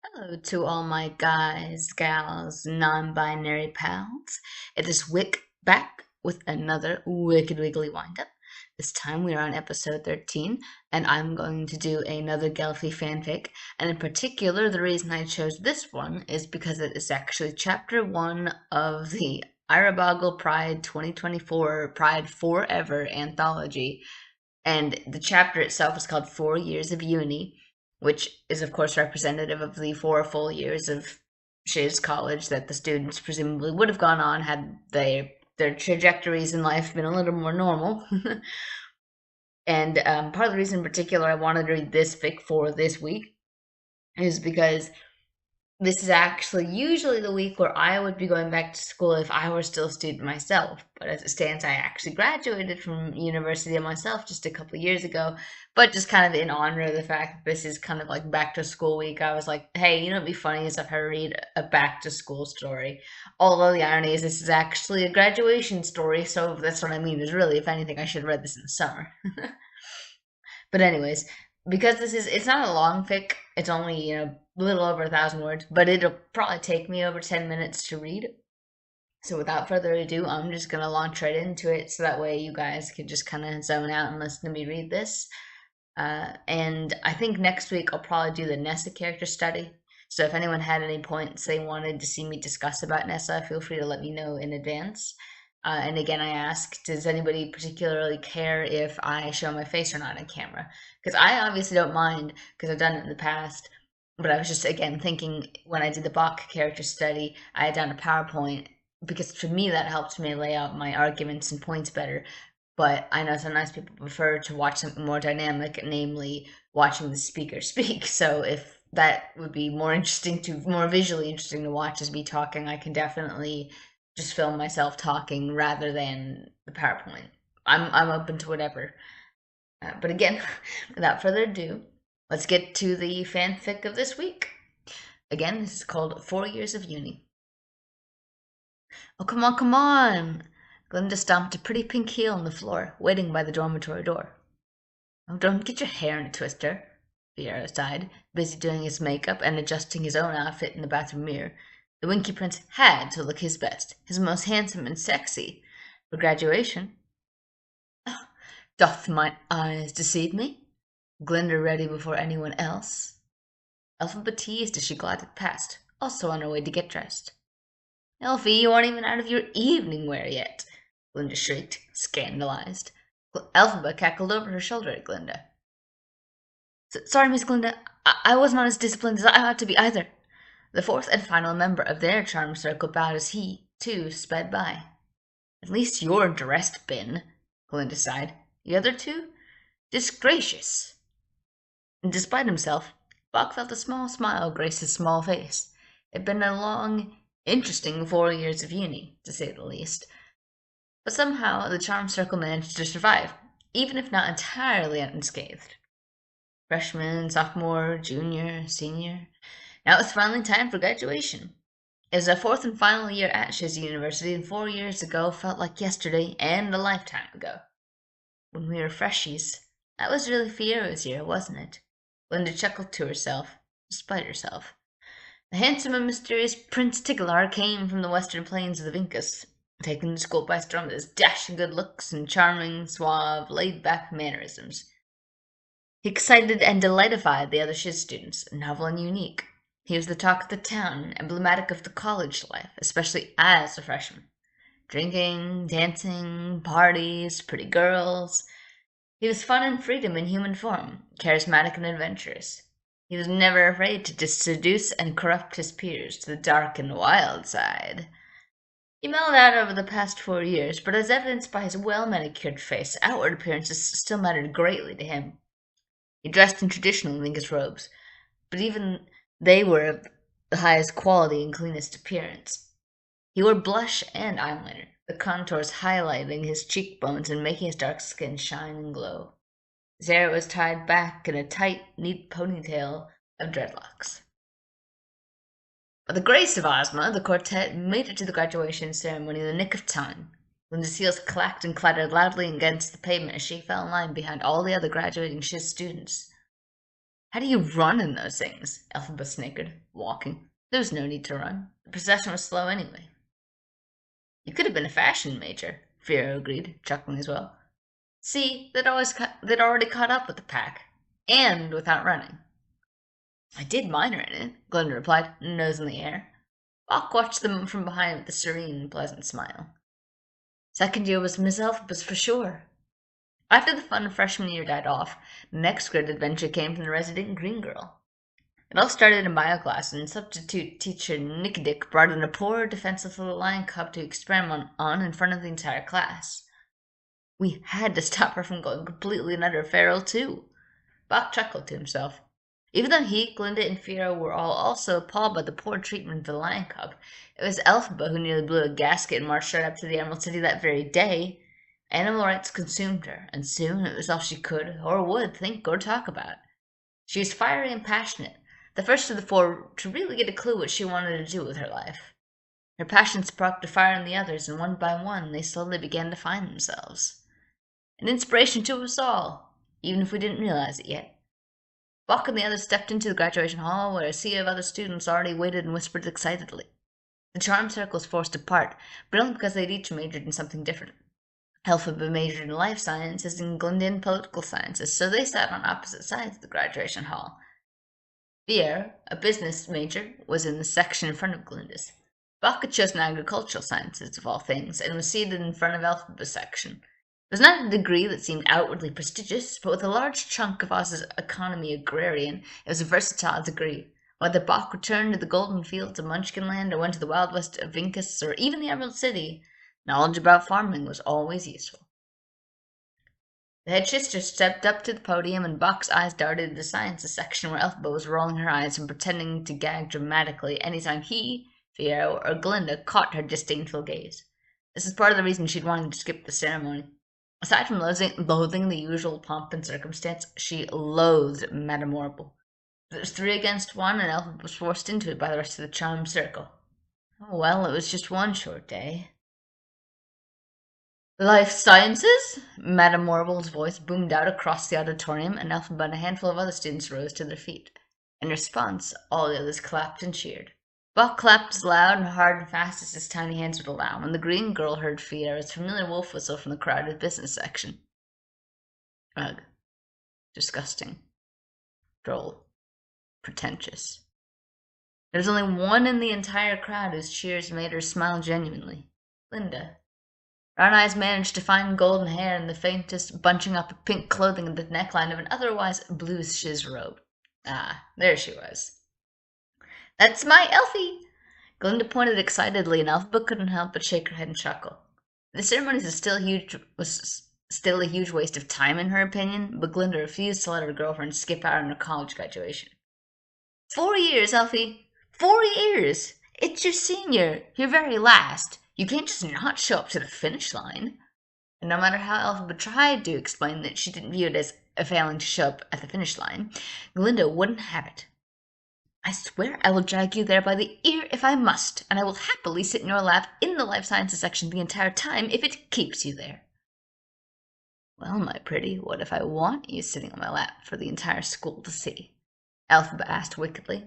Hello to all my guys, gals, non-binary pals. It is Wick back with another Wicked Wiggly Windup. This time we are on episode 13, and I'm going to do another Gelfie fanfic. And in particular, the reason I chose this one is because it is actually chapter 1 of the Iraboggle Pride 2024 Pride Forever anthology. And the chapter itself is called 4 Years of Uni, which is, of course, representative of the 4 full years of Shiz College that the students presumably would have gone on had their trajectories in life been a little more normal. And part of the reason in particular I wanted to read this fic for this week is because this is actually usually the week where I would be going back to school if I were still a student myself. But as it stands, I actually graduated from university myself just a couple of years ago. But just kind of in honor of the fact that this is kind of like back to school week, I was like, hey, you know what'd be funny is if I read a back to school story. Although the irony is this is actually a graduation story, so that's what I mean. Is really, if anything, I should have read this in the summer. But anyways, because it's not a long fic, it's only, a little over 1,000 words, but it'll probably take me over 10 minutes to read. So without further ado, I'm just gonna launch right into it so that way you guys can just kind of zone out and listen to me read this. And I think next week I'll probably do the Nessa character study. So if anyone had any points they wanted to see me discuss about Nessa, feel free to let me know in advance. And again, I ask, does anybody particularly care if I show my face or not on camera? Because I obviously don't mind, because I've done it in the past. But I was just, again, thinking when I did the Bach character study, I had done a PowerPoint, because for me that helped me lay out my arguments and points better. But I know sometimes people prefer to watch something more dynamic, namely watching the speaker speak. So if that would be more visually interesting to watch as me talking, I can definitely just film myself talking rather than the PowerPoint. I'm open to whatever. But again, without further ado, let's get to the fanfic of this week. Again, this is called 4 Years of Uni. Oh, come on, come on! Glinda stomped a pretty pink heel on the floor, waiting by the dormitory door. Oh, don't get your hair in a twister, Fiero sighed, busy doing his makeup and adjusting his own outfit in the bathroom mirror. The Winky Prince had to look his best, his most handsome and sexy, for graduation. Oh, doth mine eyes deceive me? Glinda ready before anyone else. Elphaba teased as she glided past, also on her way to get dressed. Elfie, you aren't even out of your evening wear yet, Glinda shrieked, scandalized. Elphaba cackled over her shoulder at Glinda. Sorry, Miss Glinda, I was not as disciplined as I ought to be either. The fourth and final member of their charm circle bowed as he, too, sped by. At least you're dressed, Ben, Glinda sighed. The other two? Disgracious. And despite himself, Bach felt a small smile grace his small face. It had been a long, interesting 4 years of uni, to say the least. But somehow the charm circle managed to survive, even if not entirely unscathed. Freshman, sophomore, junior, senior. Now it was finally time for graduation. It was our fourth and final year at Shiz University, and 4 years ago felt like yesterday and a lifetime ago. When we were freshies, that was really Fiero's year, wasn't it? Linda chuckled to herself, despite herself. The handsome and mysterious Prince Tiglar came from the western plains of the Vincas, taken to school by storm with his dashing good looks and charming, suave, laid-back mannerisms. He excited and delightified the other Shiz students, novel and unique. He was the talk of the town, emblematic of the college life, especially as a freshman. Drinking, dancing, parties, pretty girls. He was fun and freedom in human form, charismatic and adventurous. He was never afraid to seduce and corrupt his peers to the dark and wild side. He mellowed out over the past 4 years, but as evidenced by his well-manicured face, outward appearances still mattered greatly to him. He dressed in traditional Lingus robes, but even they were of the highest quality and cleanest appearance. He wore blush and eyeliner, the contours highlighting his cheekbones and making his dark skin shine and glow. His hair was tied back in a tight, neat ponytail of dreadlocks. By the grace of Ozma, the quartet made it to the graduation ceremony in the nick of time. Linda's heels clacked and clattered loudly against the pavement as she fell in line behind all the other graduating Shiz students. How do you run in those things? Elphaba snickered, walking. There was no need to run. The procession was slow anyway. You could have been a fashion major, Firo agreed, chuckling as well. See, they'd already caught up with the pack, and without running. I did minor in it, Glinda replied, nose in the air. Bach watched them from behind with a serene, pleasant smile. Second year was Miss Elphaba's for sure. After the fun of freshman year died off, the next great adventure came from the resident green girl. It all started in bio class, and substitute teacher Nick Dick brought in a poor, defenseless little lion cub to experiment on in front of the entire class. We had to stop her from going completely and utter feral, too. Bach chuckled to himself. Even though he, Glinda, and Firo were all also appalled by the poor treatment of the lion cub, it was Elphaba who nearly blew a gasket and marched right up to the Emerald City that very day. Animal rights consumed her, and soon it was all she could or would think or talk about. She was fiery and passionate, the first of the four to really get a clue what she wanted to do with her life. Her passion sparked a fire in the others, and one by one they slowly began to find themselves. An inspiration to us all, even if we didn't realize it yet. Bach and the others stepped into the graduation hall, where a sea of other students already waited and whispered excitedly. The charm circle was forced apart, but only because they'd each majored in something different. Elphaba majored in life sciences and Glinda in political sciences, so they sat on opposite sides of the graduation hall. Pierre, a business major, was in the section in front of Glinda's. Bach had chosen agricultural sciences, of all things, and was seated in front of Elphaba's section. It was not a degree that seemed outwardly prestigious, but with a large chunk of Oz's economy agrarian, it was a versatile degree. Whether Bach returned to the golden fields of Munchkinland or went to the wild west of Vinkus or even the Emerald City, knowledge about farming was always useful. The head sister stepped up to the podium, and Bach's eyes darted to the sciences section where Elphaba was rolling her eyes and pretending to gag dramatically anytime he, Firo, or Glinda caught her disdainful gaze. This is part of the reason she'd wanted to skip the ceremony. Aside from loathing the usual pomp and circumstance, she loathed Madame Orville. It was 3 against 1, and Elphaba was forced into it by the rest of the charmed circle. Oh well, it was just one short day. Life sciences? Madame Orville's voice boomed out across the auditorium, and Elphaba and a handful of other students rose to their feet. In response, all the others clapped and cheered. Bach clapped as loud and hard and fast as his tiny hands would allow, and the green girl heard Fiora's familiar wolf whistle from the crowded business section. Ugh. Disgusting. Droll. Pretentious. There was only one in the entire crowd whose cheers made her smile genuinely. Glinda. Brown eyes managed to find golden hair in the faintest bunching up of pink clothing in the neckline of an otherwise blue shiz robe. Ah, there she was. That's my Elfie! Glinda pointed excitedly, and Elphaba couldn't help but shake her head and chuckle. The ceremony was still a huge waste of time in her opinion, but Glinda refused to let her girlfriend skip out on her college graduation. 4 years, Elfie! 4 years! It's your senior, your very last. You can't just not show up to the finish line. And no matter how Elphaba tried to explain that she didn't view it as a failing to show up at the finish line, Glinda wouldn't have it. I swear I will drag you there by the ear if I must, and I will happily sit in your lap in the life sciences section the entire time if it keeps you there. Well, my pretty, what if I want you sitting on my lap for the entire school to see? Elphaba asked wickedly.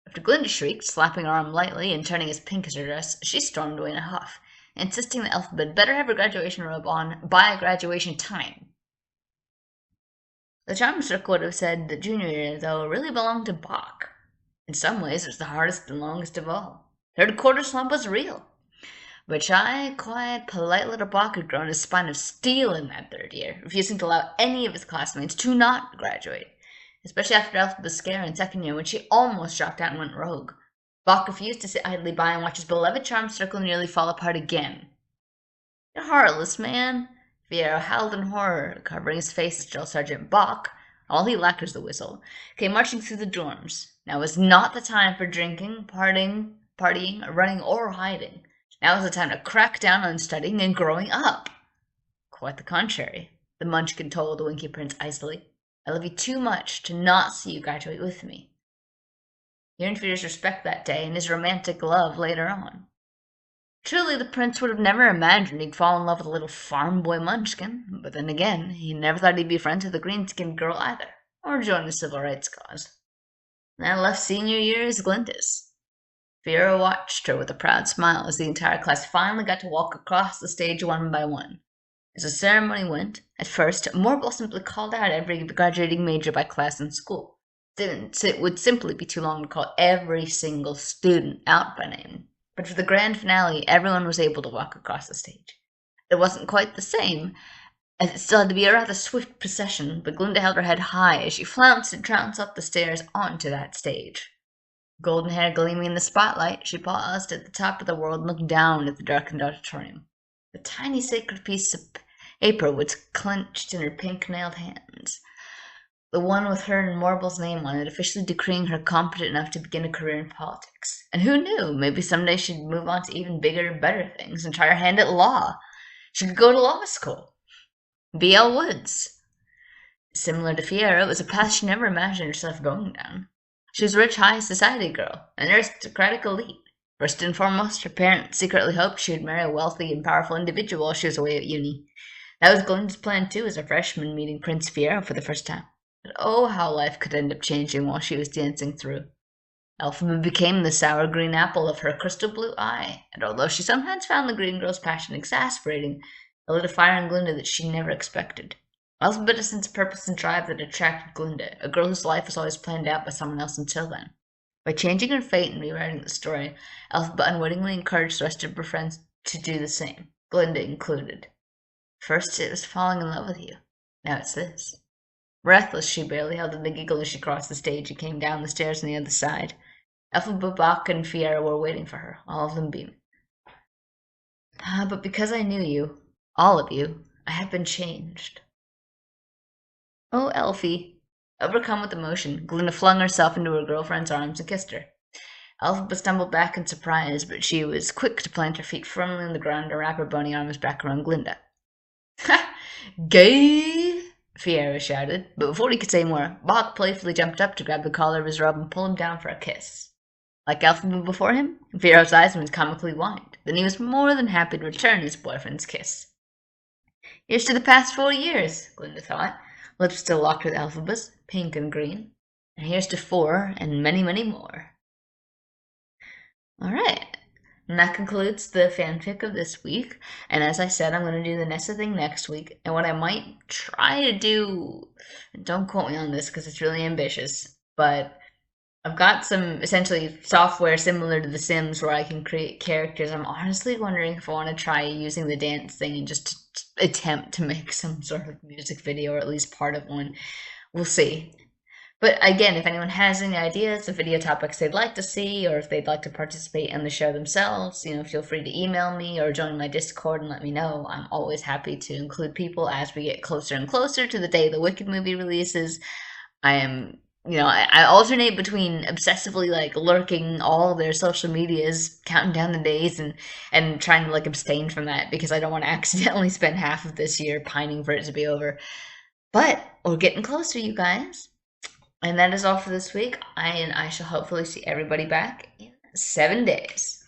After Glinda shrieked, slapping her arm lightly and turning as pink as her dress, she stormed away in a huff, insisting that Elphaba had better have her graduation robe on by graduation time. The charm circle would have said that junior year, though, really belonged to Bach. In some ways, it was the hardest and longest of all. Third quarter slump was real. But shy, quiet, polite little Bach had grown a spine of steel in that 3rd year, refusing to allow any of his classmates to not graduate, especially after Elphaba's scare in 2nd year when she almost dropped out and went rogue. Bach refused to sit idly by and watch his beloved charm circle nearly fall apart again. You're heartless, man. Firo howled in horror, covering his face as Drill Sergeant Bach, all he lacked was the whistle, came marching through the dorms. Now was not the time for drinking, partying, running, or hiding. Now was the time to crack down on studying and growing up. Quite the contrary, the Munchkin told the Winky Prince icily. I love you too much to not see you graduate with me. He earned Fear's respect that day and his romantic love later on. Truly, the prince would have never imagined he'd fall in love with a little farm boy Munchkin, but then again, he never thought he'd be friends with a green-skinned girl either. or join the civil rights cause. That left senior year as Glyndis. Vera watched her with a proud smile as the entire class finally got to walk across the stage one by one. As the ceremony went, at first, Morble simply called out every graduating major by class in school. It would simply be too long to call every single student out by name. But for the grand finale, everyone was able to walk across the stage. It wasn't quite the same, as it still had to be a rather swift procession, but Glinda held her head high as she flounced and trounced up the stairs onto that stage. Golden hair gleaming in the spotlight, she paused at the top of the world and looked down at the darkened auditorium. The tiny sacred piece of paper was clenched in her pink-nailed hands, the one with her and Morble's name on it, officially decreeing her competent enough to begin a career in politics. And who knew, maybe someday she'd move on to even bigger and better things and try her hand at law. She could go to law school. B.L. Woods. Similar to Fiera, it was a path she never imagined herself going down. She was a rich high society girl, an aristocratic elite. First and foremost, her parents secretly hoped she would marry a wealthy and powerful individual while she was away at uni. That was Glinda's plan too as a freshman meeting Prince Fiero for the first time. But oh, how life could end up changing while she was dancing through. Elphaba became the sour green apple of her crystal blue eye, and although she sometimes found the green girl's passion exasperating, it lit a fire in Glinda that she never expected. Elphaba had a sense of purpose and drive that attracted Glinda, a girl whose life was always planned out by someone else until then. By changing her fate and rewriting the story, Elphaba unwittingly encouraged the rest of her friends to do the same, Glinda included. First it was falling in love with you. Now it's this. Breathless, she barely held in the giggle as she crossed the stage and came down the stairs on the other side. Elphaba, Bach, and Fiera were waiting for her, all of them beaming. But because I knew you, all of you, I have been changed. Oh, Elfie. Overcome with emotion, Glinda flung herself into her girlfriend's arms and kissed her. Elphaba stumbled back in surprise, but she was quick to plant her feet firmly on the ground and wrap her bony arms back around Glinda. Ha! Gay! Fiero shouted, but before he could say more, Bach playfully jumped up to grab the collar of his robe and pull him down for a kiss. Like Elphaba before him, Fiero's eyes went comically wide. Then he was more than happy to return his boyfriend's kiss. Here's to the past 4 years, Glinda thought, lips still locked with Elphaba's, pink and green. And here's to 4 and many, many more. Alright, and that concludes the fanfic of this week. And as I said, I'm going to do the Nessa thing next week. And what I might try to do, don't quote me on this because it's really ambitious, but I've got some essentially software similar to The Sims where I can create characters. I'm honestly wondering if I want to try using the dance thing and just attempt to make some sort of music video or at least part of one. We'll see. But again, if anyone has any ideas of video topics they'd like to see or if they'd like to participate in the show themselves, feel free to email me or join my Discord and let me know. I'm always happy to include people as we get closer and closer to the day the Wicked movie releases. I am I alternate between obsessively lurking all their social medias, counting down the days and trying to abstain from that because I don't want to accidentally spend half of this year pining for it to be over. But we're getting closer, you guys. And that is all for this week. I shall hopefully see everybody back in 7 days.